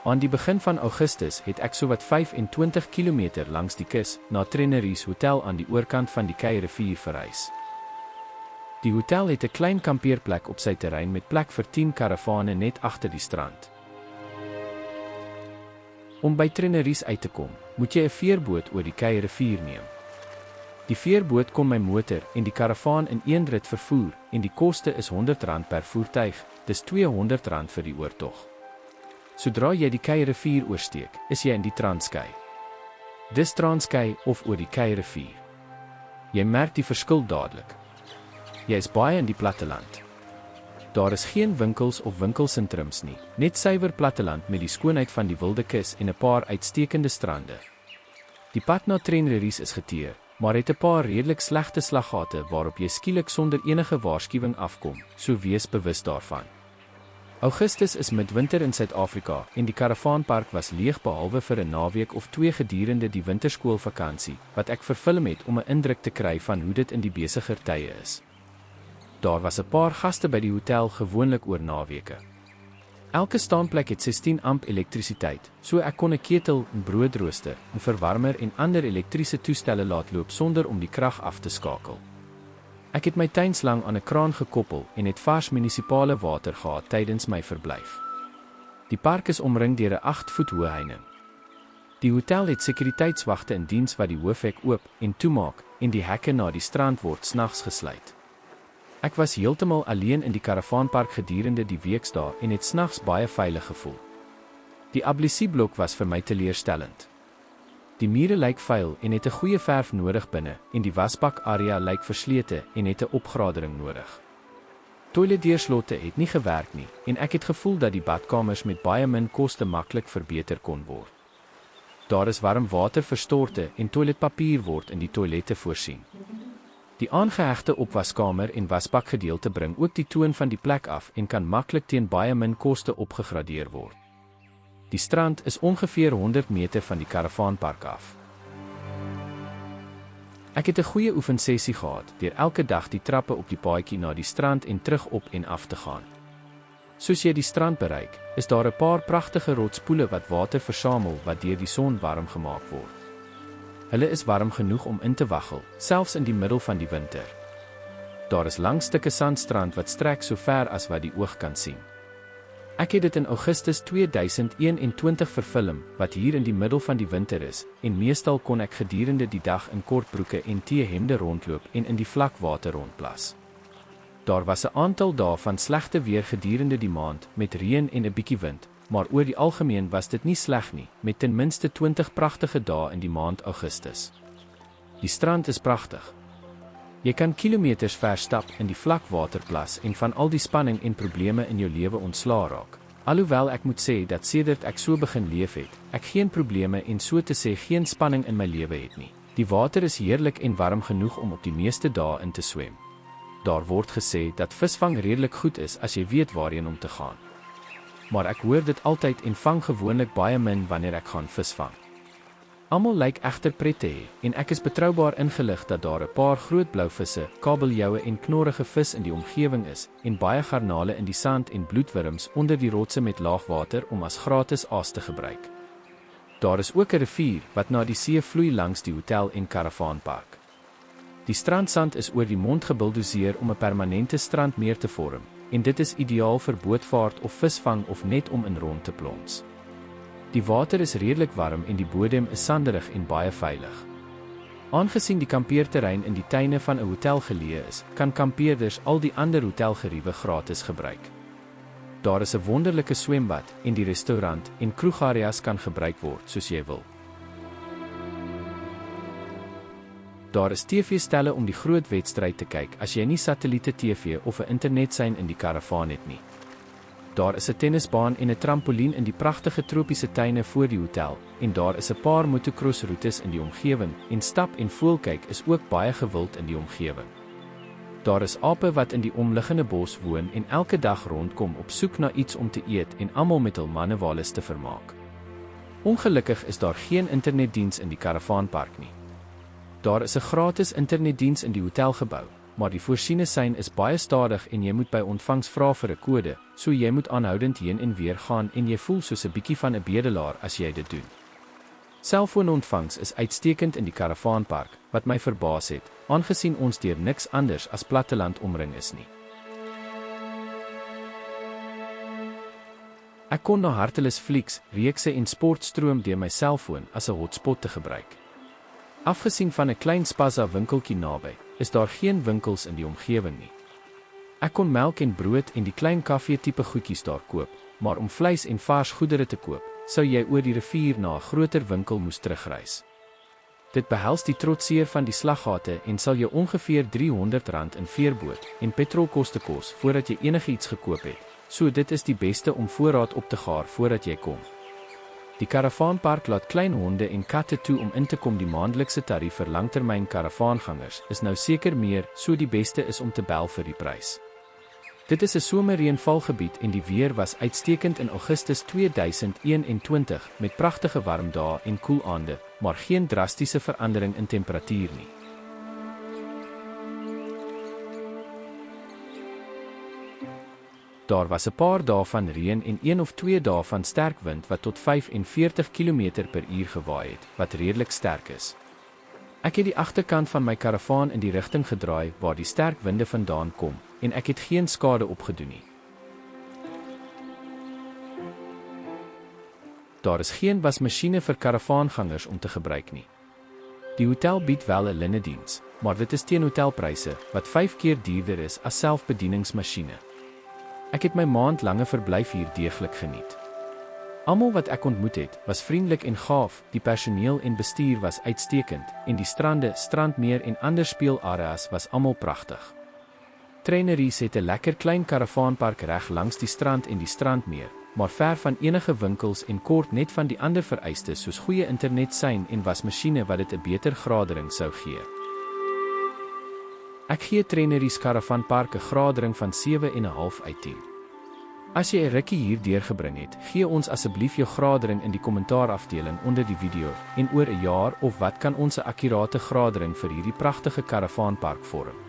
Aan die begin van Augustus het ek sowat 25 km langs die kus na Treneries Hotel aan die oorkant van die Kei rivier verhuis. Die hotel het 'n klein kampeerplek op sy terrein met plek vir 10 karavane net agter die strand. Om by Treneries uit te kom, moet jy 'n veerboot oor die Kei rivier neem. Die veerboot kon my motor en die karavaan in een rit vervoer en die koste is R100 per voertuig, dis R200 vir die oortog. Sodra jy die Kei rivier oorsteek, is jy in die Transkei. Dis Transkei of oor die Kei rivier. Jy merk die verskil dadelik. Jy is baie in die platteland. Daar is geen winkels of winkelsentrums nie, net suiwer platteland met die skoonheid van die wilde kus en 'n paar uitstekende strande. Die pad na Treneries is geteer, maar het 'n paar redelik slegte slaggate waarop jy skielik sonder enige waarskuwing afkom, so wees bewus daarvan. Augustus is midwinter in Suid-Afrika en die karavaanpark was leeg behalwe vir 'n naweek of 2 gedurende die winterskoolvakansie, wat ek verfilm het om 'n indruk te kry van hoe dit in die besiger tye is. Daar was 'n paar gaste by die hotel gewoonlik oor naweke. Elke staanplek het 16 amp elektrisiteit, so ek kon 'n ketel, 'n broodrooster, 'n verwarmer en ander elektriese toestelle laat loop sonder om die krag af te skakel. Ek het my tuinslang aan 'n kraan gekoppel en het vars munisipale water gehad tydens my verblyf. Die park is omring deur 'n 8 voet hoë heining. Die hotel het sekuriteitswagte in diens wat die hoofhek oop en toemaak en die hekke na die strand word snags gesluit. Ek was heeltemal alleen in die karavaanpark gedurende die weekdae en het snags baie veilig gevoel. Die ablisieblok was vir my teleurstellend. Die mure lyk vuil en het 'n goeie verf nodig binne en die wasbak area lyk verslete en het 'n opgradering nodig. Toiletdeurslotte het nie gewerk nie en ek het gevoel dat die badkamers met baie min koste maklik verbeter kon word. Daar is warm water vir storte en toiletpapier word in die toilette voorsien. Die aangehegte opwaskamer en wasbakgedeelte bring ook die toon van die plek af en kan maklik teen baie min koste opgegradeer word. Die strand is ongeveer 100 meter van die karavaanpark af. Ek het 'n goeie oefensessie gehad deur elke dag die trappe op die paadjie na die strand en terug op en af te gaan. Soos jy die strand bereik, is daar 'n paar pragtige rotspoele wat water versamel wat deur die son warm gemaak word. Hulle is warm genoeg om in te waggel, selfs in die middel van die winter. Daar is lang stukke sandstrand wat strek so ver as wat die oog kan sien. Ek het dit in Augustus 2021 verfilm, wat hier in die middel van die winter is, en meestal kon ek gedurende die dag in kortbroeke en T-hemde rondloop en in die vlakwater rondplas. Daar was 'n aantal dae van slegte weer gedurende die maand, met reën en 'n bietjie wind, maar oor die algemeen was dit nie sleg nie, met ten minste 20 pragtige dae in die maand Augustus. Die strand is pragtig. Jy kan kilometers ver stap in die vlakwaterplas en van al die spanning en probleme in jou lewe ontslaa raak. Alhoewel ek moet sê dat sedert ek so begin leef het, ek geen probleme en so te sê geen spanning in my lewe het nie. Die water is heerlik en warm genoeg om op die meeste dae in te swem. Daar word gesê dat visvang redelik goed is as jy weet waarheen om te gaan. Maar ek hoor dit altyd en vang gewoonlik baie min wanneer ek gaan visvang. Almal lyk egter pret te hê en ek is betroubaar ingelig dat daar 'n paar groot blouvisse, kabeljoue en knorrige vis in die omgewing is en baie garnale in die sand en bloedwurms onder die rotse met laagwater om as gratis aas te gebruik. Daar is ook 'n rivier wat na die see vloei langs die hotel en karavaanpark. Die strandsand is oor die mond gebuldoseer om 'n permanente strandmeer te vorm en dit is ideaal vir bootvaart of visvang of net om in rond te plons. Die water is redelik warm en die bodem is sanderig en baie veilig. Aangesien die kampeerterrein in die tuine van 'n hotel geleë is, kan kampeerders al die ander hotelgeriewe gratis gebruik. Daar is 'n wonderlike swembad en die restaurant en kroegareas kan gebruik word soos jy wil. Daar is TV-stelle om die groot wedstryd te kyk as jy nie satelliete TV of 'n internetsein in die karavaan het nie. Daar is 'n tennisbaan en 'n trampolien in die pragtige tropiese tuine voor die hotel, en daar is 'n paar motocrossroetes in die omgewing, en stap en voelkyk is ook baie gewild in die omgewing. Daar is ape wat in die omliggende bos woon en elke dag rondkom op soek na iets om te eet en almal met hul mannewales te vermaak. Ongelukkig is daar geen internetdiens in die karavaanpark nie. Daar is 'n gratis internetdiens in die hotelgebou, maar die voorsiene sein is baie stadig en jy moet by ontvangs vra vir 'n kode, so jy moet aanhoudend heen en weer gaan en jy voel soos 'n bietjie van 'n bedelaar as jy dit doen. Selfoonontvangs is uitstekend in die karavaanpark, wat my verbaas het, aangesien ons deur niks anders as platteland omring is nie. Ek kon na hartelus flieks, reekse en sport stroom deur my selfoon as 'n hotspot te gebruik. Afgesien van 'n klein Spaza winkeltjie naby, is daar geen winkels in die omgewing nie. Ek kon melk en brood en die klein kafee tipe goedjies daar koop, maar om vleis en vars goedere te koop, sou jy oor die rivier na 'n groter winkel moes terugreis. Dit behels die trotseer van die slaggate en sal jou ongeveer R300 in veerboot en petrolkoste kos voordat jy enigiets gekoop het, so dit is die beste om voorraad op te gaar voordat jy kom. Die karavaanpark laat klein honde en katte toe om in te kom. Die maandelikse tarief vir langtermyn karavaangangers is nou seker meer, so die beste is om te bel vir die prys. Dit is 'n somerreënvalgebied en die weer was uitstekend in Augustus 2021 met pragtige warm dae en koel aande, maar geen drastiese verandering in temperatuur nie. Daar was 'n paar dae van reën en 1 of 2 dae van sterk wind wat tot 45 km/h gewaai het, wat redelik sterk is. Ek het die agterkant van my karavaan in die rigting gedraai waar die sterk winde vandaan kom, en ek het geen skade opgedoen nie. Daar is geen wasmasjiene vir karavaangangers om te gebruik nie. Die hotel bied wel 'n linnediens, maar dit is teen hotelpryse, wat 5 keer duurder is as selfbedieningsmasjiene. Ek het my maandlange verblyf hier deeglik geniet. Almal wat ek ontmoet het, was vriendelik en gaaf, die personeel en bestuur was uitstekend, en die strande, strandmeer en ander speelareas was almal pragtig. Traineries het 'n lekker klein karavaanpark reg langs die strand en die strandmeer, maar ver van enige winkels en kort net van die ander vereistes soos goeie internetsein en wasmasjiene wat dit 'n beter gradering sou gee. Ek gee Traineries karavaanpark 'n gradering van 7,5 uit 10. As jy 'n rukkie hier deurgebring het, gee ons asseblief jou gradering in die kommentaarafdeling onder die video, en oor 'n jaar of wat kan ons 'n akkurate gradering vir hierdie pragtige karavaanpark vorm.